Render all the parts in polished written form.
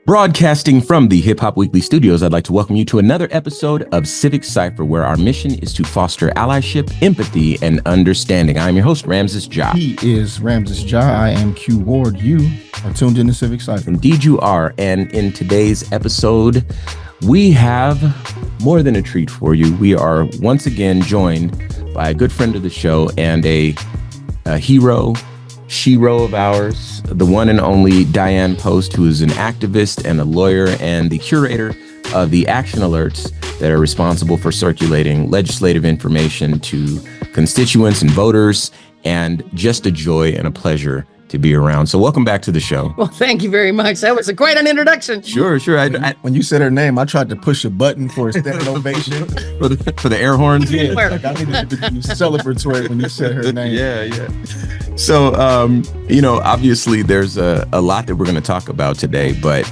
Broadcasting from the Hip Hop Weekly studios, I'd like to welcome you to another episode of Civic Cipher, where our mission is to foster allyship, empathy, and understanding. I'm your host, Ramses Ja. He is Ramses Ja. I am Q Ward. You are tuned into Civic Cipher. Indeed you are. And in today's episode, we have more than a treat for you. We are once again joined by a good friend of the show and a hero, shero of ours, the one and only Dianne Post, who is an activist and a lawyer and the curator of the action alerts that are responsible for circulating legislative information to constituents and voters, and just a joy and a pleasure to be around. So welcome back to the show. Well, thank you very much. That was quite an introduction. Sure. When you said her name, I tried to push a button for a standing ovation. for the air horns. Yeah, like I needed to be celebratory when you said her name. Yeah. So, obviously there's a lot that we're going to talk about today, but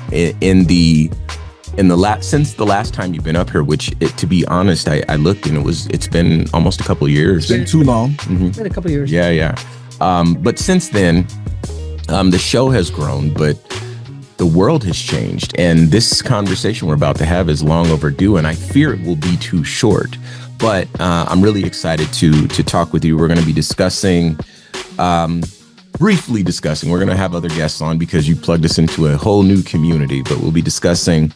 since the last time you've been up here, which to be honest, I looked and it's been almost a couple of years. It's been too long. Mm-hmm. It's been a couple of years. Yeah. But since then, the show has grown, but the world has changed. And this conversation we're about to have is long overdue, and I fear it will be too short. But I'm really excited to talk with you. We're going to be briefly discussing. We're going to have other guests on because you plugged us into a whole new community, but we'll be discussing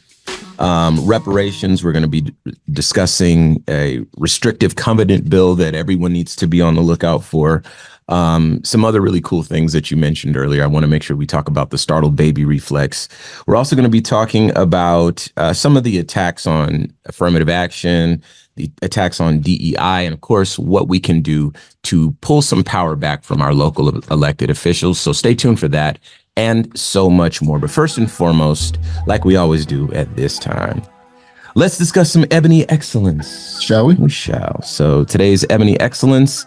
reparations. We're going to be discussing a restrictive covenant bill that everyone needs to be on the lookout for. Some other really cool things that you mentioned earlier. I want to make sure we talk about the startled baby reflex. We're also going to be talking about some of the attacks on affirmative action, the attacks on DEI, and of course, what we can do to pull some power back from our local elected officials. So stay tuned for that and so much more. But first and foremost, like we always do at this time, let's discuss some ebony excellence. Shall we? We shall. So today's ebony excellence.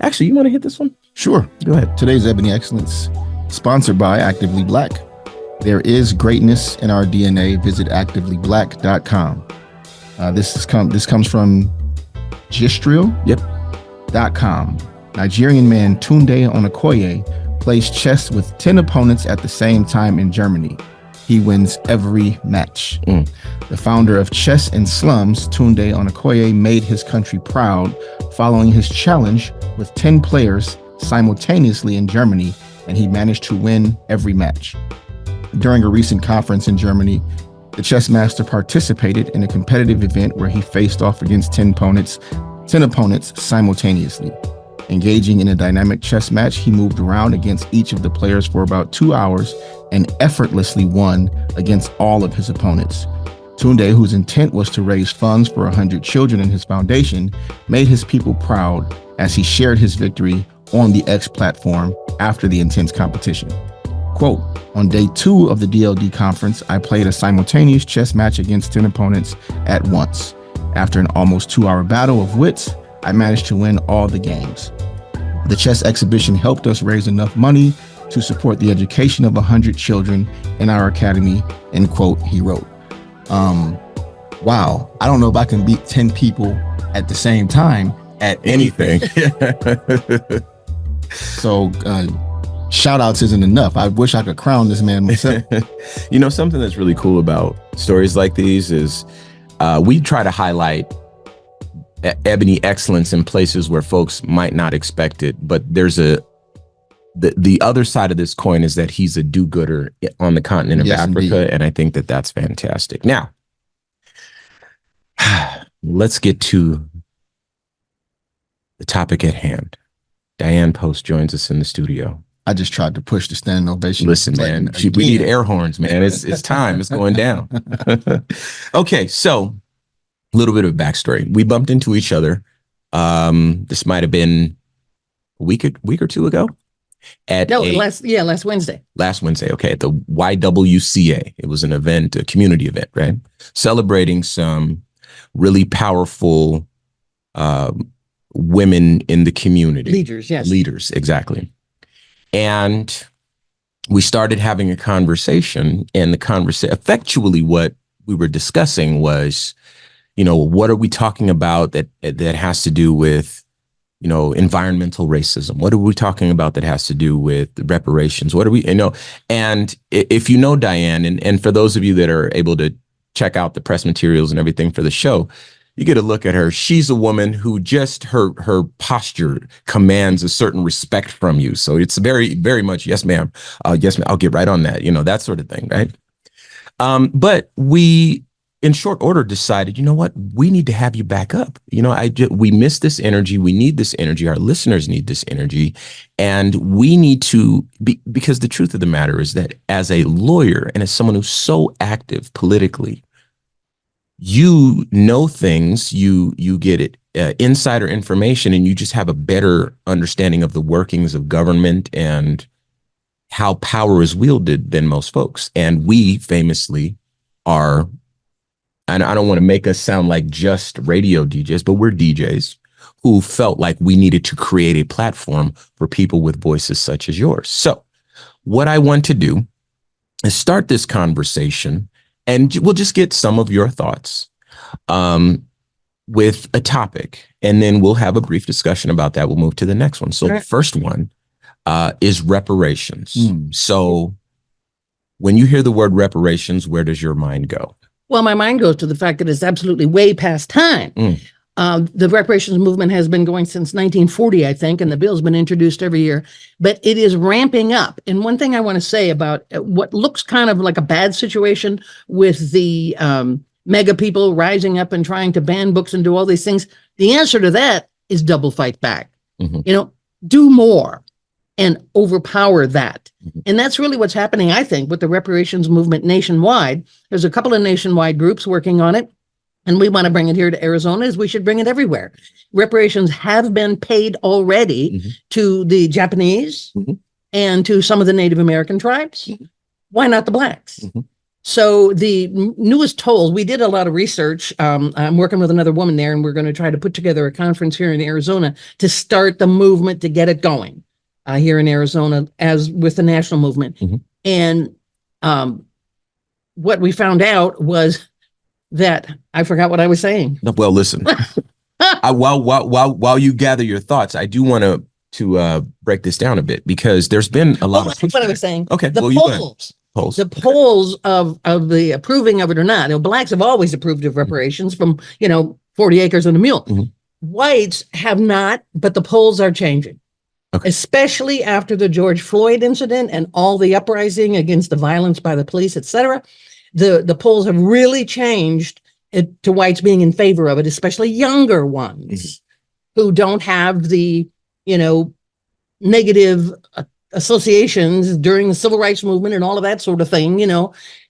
Actually, you want to hit this one? Sure. Go ahead. Today's Ebony Excellence, sponsored by Actively Black. There is greatness in our DNA. Visit activelyblack.com. This comes from Gistril.com. Nigerian man Tunde Onakoye plays chess with 10 opponents at the same time in Germany. He wins every match. The founder of Chess in Slums, Tunde Onakoye, made his country proud following his challenge with 10 players simultaneously in Germany, and he managed to win every match. During a recent conference in Germany, the chess master participated in a competitive event where he faced off against 10 opponents simultaneously. Engaging in a dynamic chess match, he moved around against each of the players for about 2 hours and effortlessly won against all of his opponents. Tunde, whose intent was to raise funds for 100 children in his foundation, made his people proud as he shared his victory on the X platform after the intense competition. Quote, "On day 2 of the DLD conference, I played a simultaneous chess match against 10 opponents at once. After an almost 2-hour battle of wits, I managed to win all the games. The chess exhibition helped us raise enough money to support the education of 100 children in our academy," end quote, he wrote. Wow, I don't know if I can beat 10 people at the same time at anything. So shout outs isn't enough. I wish I could crown this man myself. Something that's really cool about stories like these is we try to highlight ebony excellence in places where folks might not expect it, but there's the other side of this coin is that he's a do-gooder on the continent of Africa, indeed. And I think that that's fantastic. Now, let's get to the topic at hand. Dianne Post joins us in the studio. I just tried to push the standing ovation. Listen, man, we need air horns, man. It's time. It's going down. Okay, so a little bit of backstory. We bumped into each other. This might have been a week or two ago. Last Wednesday. Last Wednesday, okay, at the YWCA. It was an event, a community event, right? Celebrating some really powerful women in the community. Leaders, yes. Leaders, exactly. And we started having a conversation, and the conversation, effectually what we were discussing was, what are we talking about that has to do with environmental racism? What are we talking about that has to do with reparations? What are we, and if you know Dianne, and for those of you that are able to check out the press materials and everything for the show, you get a look at her. She's a woman who just her posture commands a certain respect from you. So it's very, very much, yes, ma'am. Yes, ma'am. I'll get right on that, that sort of thing. Right. But we, in short order, decided, you know what, we need to have you back up. We miss this energy. We need this energy. Our listeners need this energy. And we need to be, because the truth of the matter is that as a lawyer and as someone who's so active politically, you know things, you get it, insider information, and you just have a better understanding of the workings of government and how power is wielded than most folks. And we famously are, and I don't want to make us sound like just radio DJs, but we're DJs who felt like we needed to create a platform for people with voices such as yours. So what I want to do is start this conversation, and we'll just get some of your thoughts with a topic, and then we'll have a brief discussion about that. We'll move to the next one. So the first one is reparations. So when you hear the word reparations, where does your mind go? Well, my mind goes to the fact that it's absolutely way past time. The reparations movement has been going since 1940, I think, and the bill's been introduced every year, but it is ramping up. And one thing I want to say about what looks kind of like a bad situation with the mega people rising up and trying to ban books and do all these things, the answer to that is double fight back. Do more and overpower that. And that's really what's happening, I think, with the reparations movement nationwide. There's a couple of nationwide groups working on it, and we want to bring it here to Arizona, as we should bring it everywhere. Reparations have been paid already to the Japanese and to some of the Native American tribes. Why not the Blacks? So the newest tolls, we did a lot of research. I'm working with another woman there, and we're going to try to put together a conference here in Arizona to start the movement, to get it going here in Arizona, as with the national movement. And what we found out was that I forgot what I was saying. Well, listen, while you gather your thoughts, I do want to break this down a bit, because there's been a lot of pushback. What I was saying. Okay, the polls. The polls of the approving of it or not. Blacks have always approved of reparations from 40 acres and a mule. Whites have not, but the polls are changing. Especially after the George Floyd incident and all the uprising against the violence by the police, etc. The polls have really changed to whites being in favor of it, especially younger ones who don't have the, negative associations during the civil rights movement and all of that sort of thing,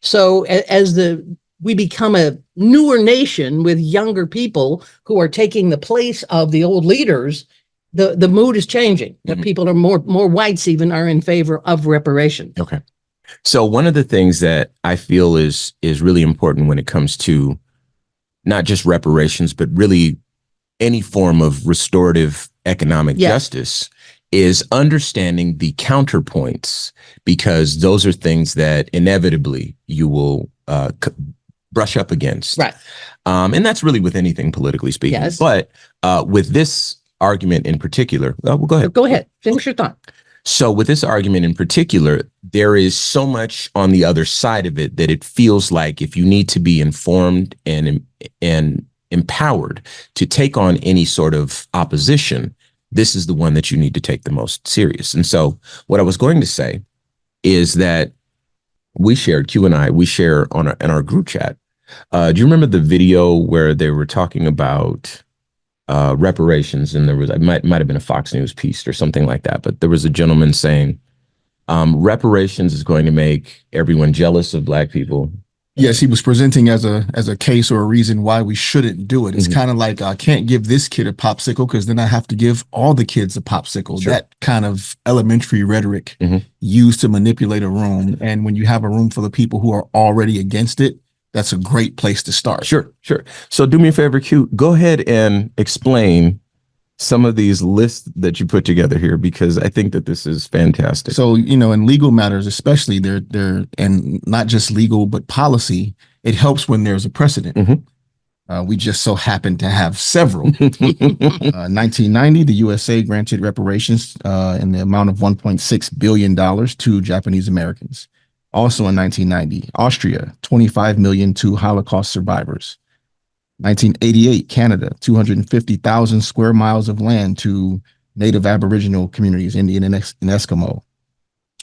So as we become a newer nation with younger people who are taking the place of the old leaders, the mood is changing. That people are more whites even are in favor of reparations. Okay. So one of the things that I feel is really important when it comes to not just reparations, but really any form of restorative economic justice is understanding the counterpoints, because those are things that inevitably you will brush up against. Right. And that's really with anything politically speaking. Yes. But with this argument in particular, well, go ahead. Go ahead. Finish your thought. So with this argument in particular, there is so much on the other side of it that it feels like if you need to be informed and empowered to take on any sort of opposition, this is the one that you need to take the most serious. And so what I was going to say is that we shared, Q and I, we share in our group chat. Do you remember the video where they were talking about reparations, and there was, it might have been a Fox News piece or something like that, but there was a gentleman saying reparations is going to make everyone jealous of Black people. Yes, he was presenting as a case or a reason why we shouldn't do it. It's kind of like, I can't give this kid a popsicle because then I have to give all the kids a popsicle. Sure. That kind of elementary rhetoric used to manipulate a room. And when you have a room full of people who are already against it, that's a great place to start. Sure. So do me a favor, Q, go ahead and explain some of these lists that you put together here, because I think that this is fantastic. So, in legal matters, especially they're and not just legal, but policy, it helps when there's a precedent. We just so happen to have several. 1990, the USA granted reparations in the amount of $1.6 billion to Japanese Americans. Also in 1990, Austria, $25 million to Holocaust survivors. 1988, Canada, 250,000 square miles of land to Native Aboriginal communities, Indian and Eskimo.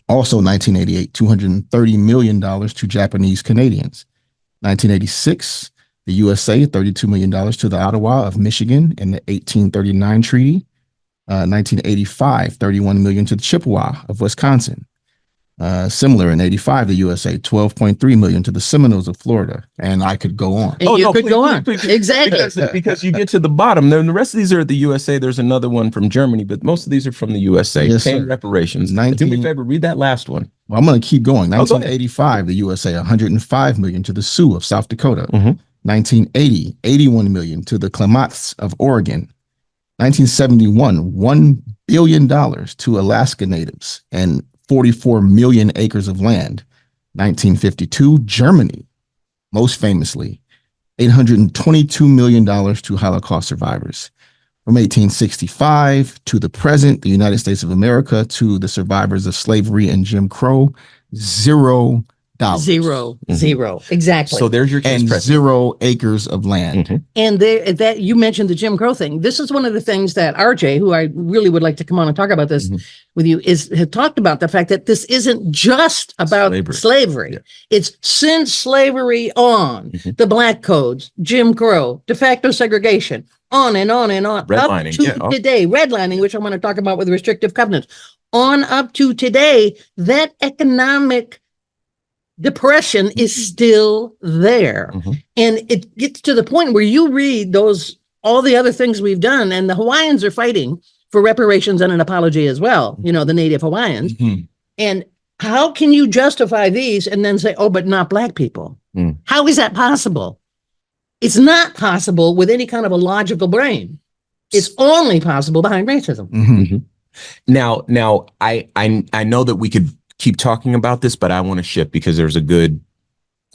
Also 1988, $230 million to Japanese Canadians. 1986, the USA, $32 million to the Ottawa of Michigan in the 1839 treaty. 1985, $31 million to the Chippewa of Wisconsin. Similar in 85, the USA, $12.3 million to the Seminoles of Florida. And I could go on. And you could go on. Exactly. Because you get to the bottom. Then the rest of these are the USA. There's another one from Germany, but most of these are from the USA. Yes, Paying sir. reparations. Do me a favor, read that last one. Well, I'm going to keep going. Go ahead. 1985, the USA, $105 million to the Sioux of South Dakota. Mhm. 1980, $81 million to the Klamaths of Oregon. 1971, $1 billion to Alaska Natives and 44 million acres of land. 1952, Germany, most famously, $822 million to Holocaust survivors. From 1865 to the present, the United States of America to the survivors of slavery and Jim Crow, $0. Zero. Exactly. So there's your case And precedent. 0 acres of land. Mhm. And there, that you mentioned the Jim Crow thing. This is one of the things that RJ, who I really would like to come on and talk about this Mhm. with you, had talked about the fact that this isn't just about slavery. Yeah. It's since slavery on, Mhm. the black codes, Jim Crow, de facto segregation, on and on and on, Redlining, up to yeah. today. Redlining, which I want to talk about with restrictive covenants, on up to today. That economic depression is still there. Mhm. And it gets to the point where you read all the other things we've done, and the Hawaiians are fighting for reparations and an apology as well, the Native Hawaiians. Mhm. And how can you justify these and then say, oh, but not black people? Mm. How is that possible? It's not possible with any kind of a logical brain. It's only possible behind racism. Mhm. Now, I know that we could keep talking about this, but I want to shift because there's a good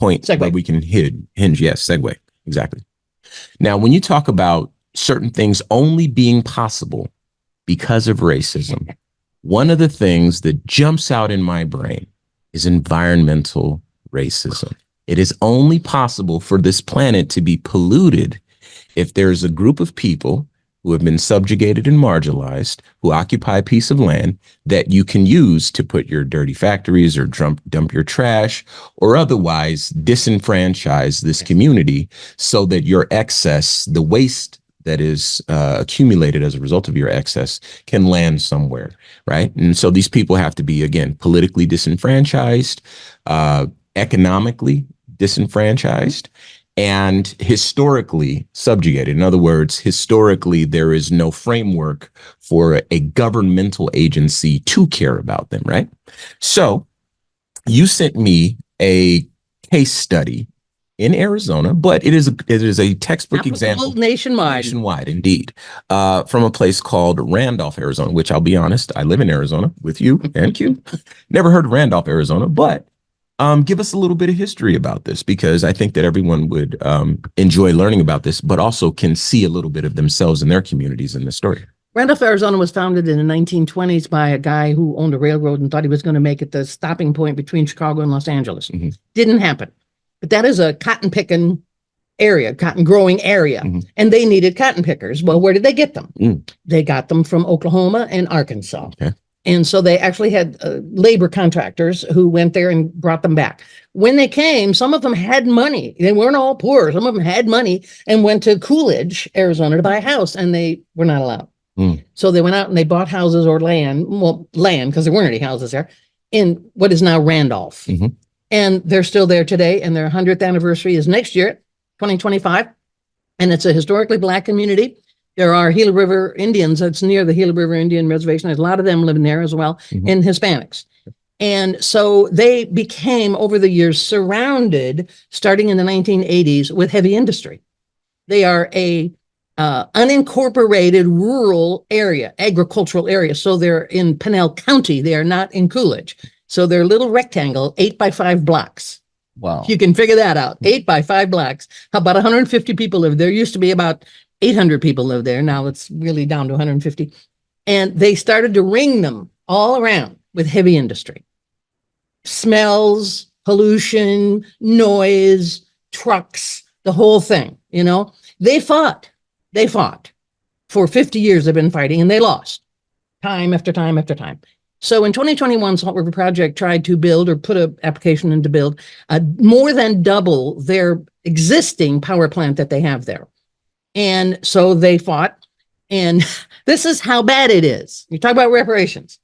point Segue. where we can hinge. Yes, segue. Exactly. Now, when you talk about certain things only being possible because of racism, one of the things that jumps out in my brain is environmental racism. It is only possible for this planet to be polluted if there's a group of people who have been subjugated and marginalized, who occupy a piece of land that you can use to put your dirty factories or dump your trash or otherwise disenfranchise this community so that your excess, the waste that is accumulated as a result of your excess, can land somewhere, right? And so these people have to be, again, politically disenfranchised, economically disenfranchised, and historically subjugated. In other words, historically, there is no framework for a governmental agency to care about them, right? So you sent me a case study in Arizona, but it is a textbook example. Nationwide, indeed, from a place called Randolph, Arizona, which I'll be honest, I live in Arizona with you and Q. Never heard of Randolph, Arizona, but give us a little bit of history about this, because I think that everyone would enjoy learning about this, but also can see a little bit of themselves and their communities in this story. Randolph, Arizona was founded in the 1920s by a guy who owned a railroad and thought he was going to make it the stopping point between Chicago and Los Angeles. Mhm. Didn't happen. But that is a cotton picking area, cotton growing area. Mhm. And they needed cotton pickers. Well, where did they get them? Mm. They got them from Oklahoma and Arkansas. Okay. And so they actually had labor contractors who went there and brought them back. When they came, some of them had money. They weren't all poor. Some of them had money and went to Coolidge, Arizona to buy a house, and they were not allowed. Mm. So they went out and they bought houses or land because there weren't any houses there, in what is now Randolph. Mhm. And they're still there today. And their 100th anniversary is next year, 2025. And it's a historically Black community. There are Gila River Indians. It's near the Gila River Indian Reservation. There's a lot of them living there as well, Mhm. and Hispanics. And so they became, over the years, surrounded, starting in the 1980s, with heavy industry. They are a unincorporated rural area, agricultural area. So they're in Pinell County. They are not in Coolidge. So they're a little rectangle, 8 by 5 blocks. Wow. If you can figure that out, 8 by 5 blocks. How about 150 people live there? Used to be about 800 people live there. Now it's really down to 150. And they started to ring them all around with heavy industry. Smells, pollution, noise, trucks, the whole thing, you know. They fought. For 50 years they've been fighting, and they lost time after time after time. So in 2021, Salt River Project tried to build, or put an application in to build, more than double their existing power plant that they have there. And so they fought, and this is how bad it is. You talk about reparations.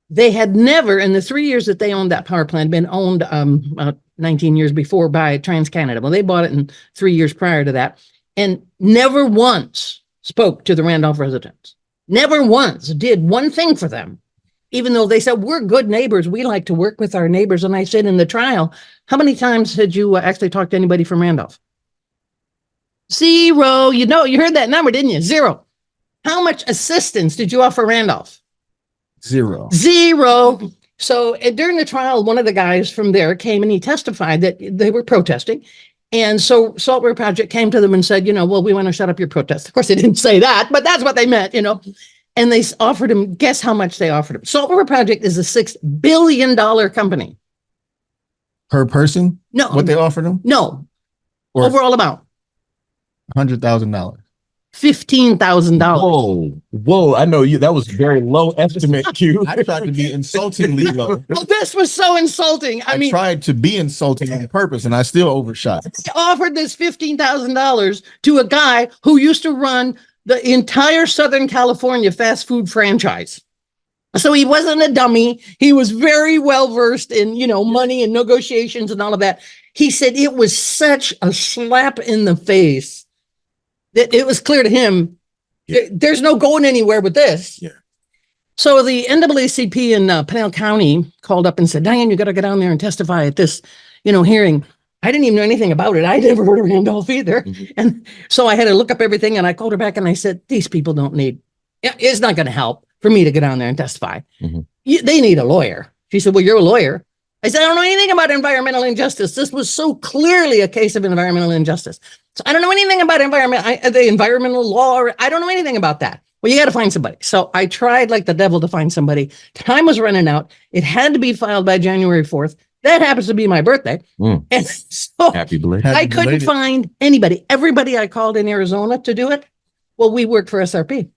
They had never, in the 3 years that they owned that power plant, been owned about 19 years before by TransCanada. Well, they bought it in 3 years prior to that, and never once spoke to the Randolph residents. Never once did one thing for them, even though they said, we're good neighbors. We like to work with our neighbors. And I said in the trial, how many times had you actually talked to anybody from Randolph? 0. You heard that number, didn't you? 0. How much assistance did you offer Randolph? 0. 0. So during the trial, one of the guys from there came and he testified that they were protesting. And so Salt River Project came to them and said, well, we want to shut up your protest. Of course, they didn't say that, but that's what they meant, And they offered him, guess how much they offered him? Salt River Project is a $6 billion company. Per person? No. What they offered him? No. Or overall amount. $100,000. $15,000. Whoa. I know that was very low estimate, Q. I tried to be insultingly low. Well, this was so insulting. I mean, tried to be insulting on purpose and I still overshot. They offered this $15,000 to a guy who used to run the entire Southern California fast food franchise. So he wasn't a dummy. He was very well versed in, money and negotiations and all of that. He said it was such a slap in the face that it was clear to him, there's no going anywhere with this. Yeah. So the NAACP in Pinal County called up and said, Dianne, you got to get down there and testify at this, hearing. I didn't even know anything about it. I never heard of Randolph either. Mm-hmm. And so I had to look up everything, and I called her back and I said, these people don't need, it's not going to help for me to get down there and testify. Mm-hmm. They need a lawyer. She said, well, you're a lawyer. I said, I don't know anything about environmental injustice. This was so clearly a case of environmental injustice. So I don't know anything about the environmental law. I don't know anything about that. Well, you got to find somebody. So I tried like the devil to find somebody. Time was running out. It had to be filed by January 4th. That happens to be my birthday. And so Happy belated. I couldn't find anybody. Everybody I called in Arizona to do it. Well, we worked for SRP.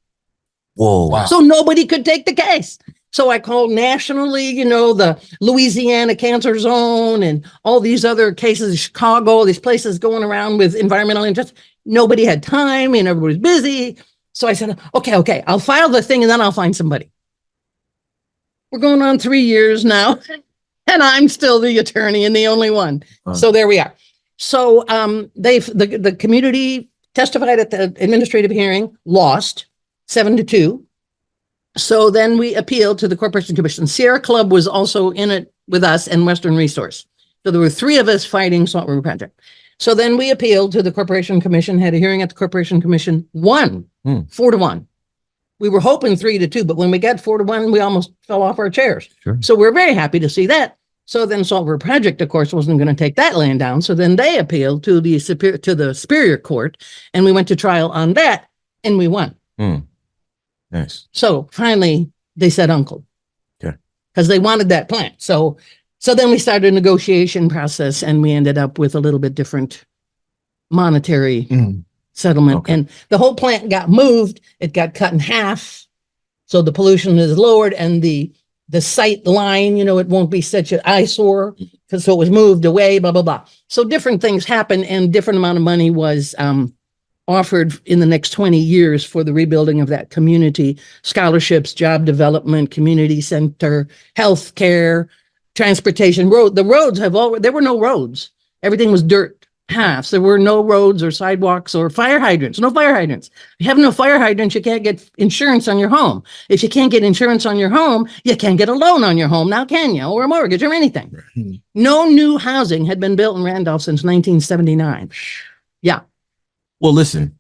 Whoa. Wow. So nobody could take the case. So I called nationally, the Louisiana Cancer Zone and all these other cases, Chicago, these places going around with environmental injustice. Nobody had time and everybody's busy. So I said, okay, I'll file the thing and then I'll find somebody. We're going on 3 years now and I'm still the attorney and the only one. So there we are. So the community testified at the administrative hearing, lost 7-2. So then we appealed to the Corporation Commission. Sierra Club was also in it with us and Western Resource. So there were 3 of us fighting Salt River Project. So then we appealed to the Corporation Commission, had a hearing at the Corporation Commission, won 4-1. We were hoping 3-2, but when we got 4-1, we almost fell off our chairs. Sure. So we're very happy to see that. So then Salt River Project, of course, wasn't going to take that land down. So then they appealed to the Superior Court, and we went to trial on that, and we won. Nice. So finally, they said uncle. Okay. Because they wanted that plant. So then we started a negotiation process, and we ended up with a little bit different monetary settlement. Okay. And the whole plant got moved. It got cut in half. So the pollution is lowered, and the sight line, it won't be such an eyesore because so it was moved away, blah, blah, blah. So different things happened, and different amount of money was offered in the next 20 years for the rebuilding of that community, scholarships, job development, community center, healthcare, transportation, the roads there were no roads. Everything was dirt paths. There were no roads or sidewalks or fire hydrants, no fire hydrants. If you have no fire hydrants, you can't get insurance on your home. If you can't get insurance on your home, you can't get a loan on your home now, can you? Or a mortgage or anything. Right. No new housing had been built in Randolph since 1979. Yeah. Well, listen,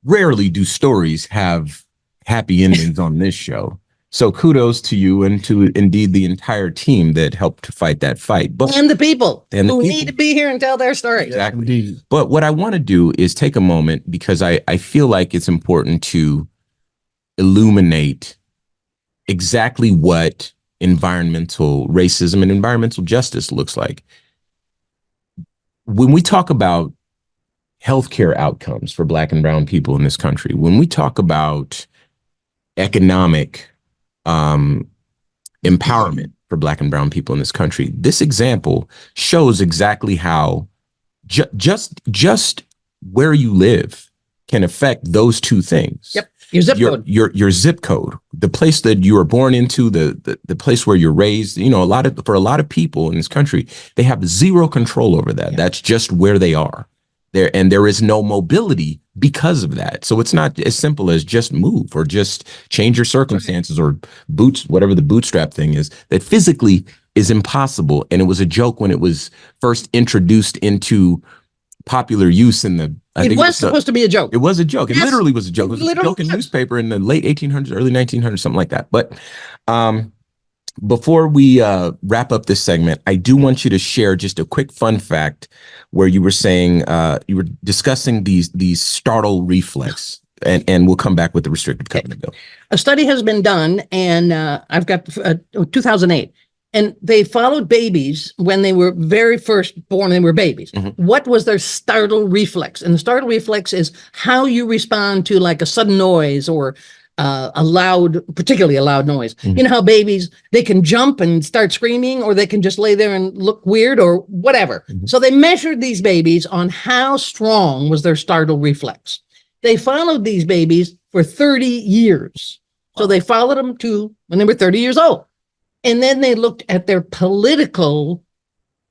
rarely do stories have happy endings on this show. So kudos to you and to indeed the entire team that helped to fight that fight. But And the people And the who people. need to be here and tell their story. Exactly. Indeed. But what I want to do is take a moment because I feel like it's important to illuminate exactly what environmental racism and environmental justice looks like. When we talk about healthcare outcomes for Black and brown people in this country, when we talk about economic empowerment for Black and brown people in this country, this example shows exactly how just where you live can affect those two things. Yep. Your zip code. Your zip code, the place that you were born into, the place where you're raised. You know, for a lot of people in this country, they have zero control over that. Yeah. That's just where they are. There is no mobility because of that. So it's not as simple as just move or just change your circumstances or whatever the bootstrap thing is. That physically is impossible. And it was a joke when it was first introduced into popular use in the. It was supposed to be a joke. It was a joke. It Yes. literally was a joke. It was a Literally joke in was. newspaper in the late 1800s, early 1900s, something like that. But before we wrap up this segment, I do want you to share just a quick fun fact where you were saying you were discussing these startle reflex, and we'll come back with the restrictive covenant bill. A study has been done, and I've got 2008, and they followed babies when they were very first born. They were babies. Mm-hmm. What was their startle reflex? And the startle reflex is how you respond to like a sudden noise or particularly a loud noise. Mm-hmm. You know how babies, they can jump and start screaming, or they can just lay there and look weird or whatever. Mm-hmm. So they measured these babies on how strong was their startle reflex. They followed these babies for 30 years. So they followed them to when they were 30 years old. And then they looked at their political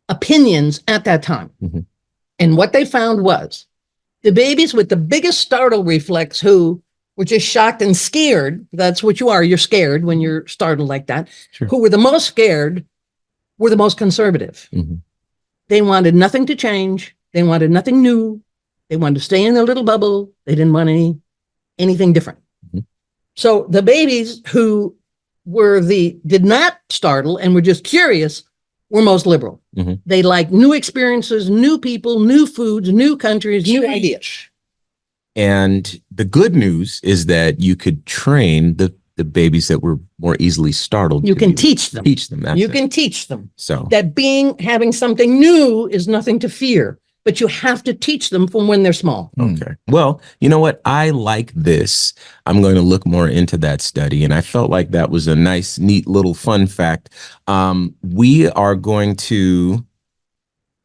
opinions at that time. Mm-hmm. And what they found was the babies with the biggest startle reflex, who were just shocked and scared. That's what you are. You're scared when you're startled like that. Sure. Who were the most scared were the most conservative. Mm-hmm. They wanted nothing to change. They wanted nothing new. They wanted to stay in their little bubble. They didn't want anything different. Mm-hmm. So the babies who did not startle and were just curious were most liberal. Mm-hmm. They like new experiences, new people, new foods, new countries, new ideas. And the good news is that you could train the babies that were more easily startled. You can teach them. Teach them. That's You it. can teach them So that having something new is nothing to fear, but you have to teach them from when they're small. okay. Well, you know what? I like this. I'm going to look more into that study. And I felt like that was a nice, neat little fun fact. We are going to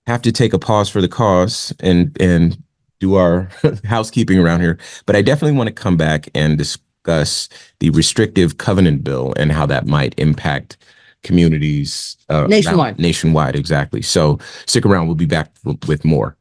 have to take a pause for the cause and do our housekeeping around here. But I definitely want to come back and discuss the restrictive covenant bill and how that might impact communities Nationwide. Nationwide, exactly. So stick around. We'll be back with more.